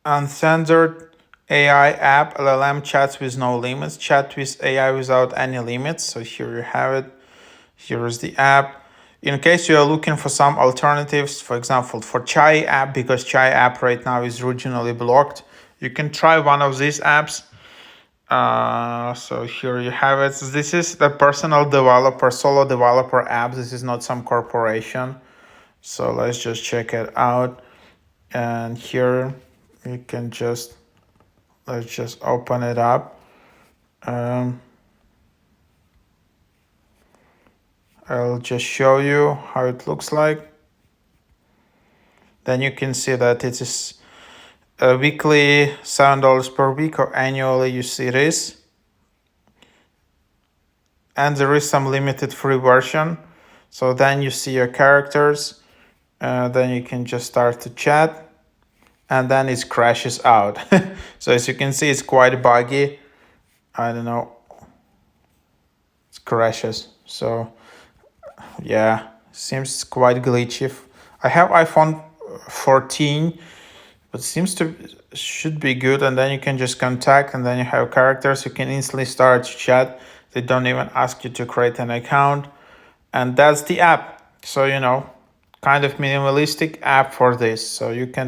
Uncensored AI app, LLM chats with no limits, chat with AI without any limits. So here you have it. Here is the app. In case you are looking for some alternatives, for example, for Chai app, because Chai app right now is regionally blocked, you can try one of these apps. So here you have it. This is the personal developer, solo developer app. This is not some corporation. So let's just check it out. And here you can let's just open it up. I'll just show you how it looks like. Then you can see that it is weekly $7 per week, or annually you see this. And there is some limited free version. So then you see your characters. Then you can just start to chat. And then it crashes out. So as you can see, it's quite buggy. I don't know. It crashes. So yeah, seems quite glitchy. I have iPhone 14, but seems to should be good. And then you can just contact, and then you have characters. You can instantly start to chat. They don't even ask you to create an account. And that's the app. So, kind of minimalistic app for this. So you can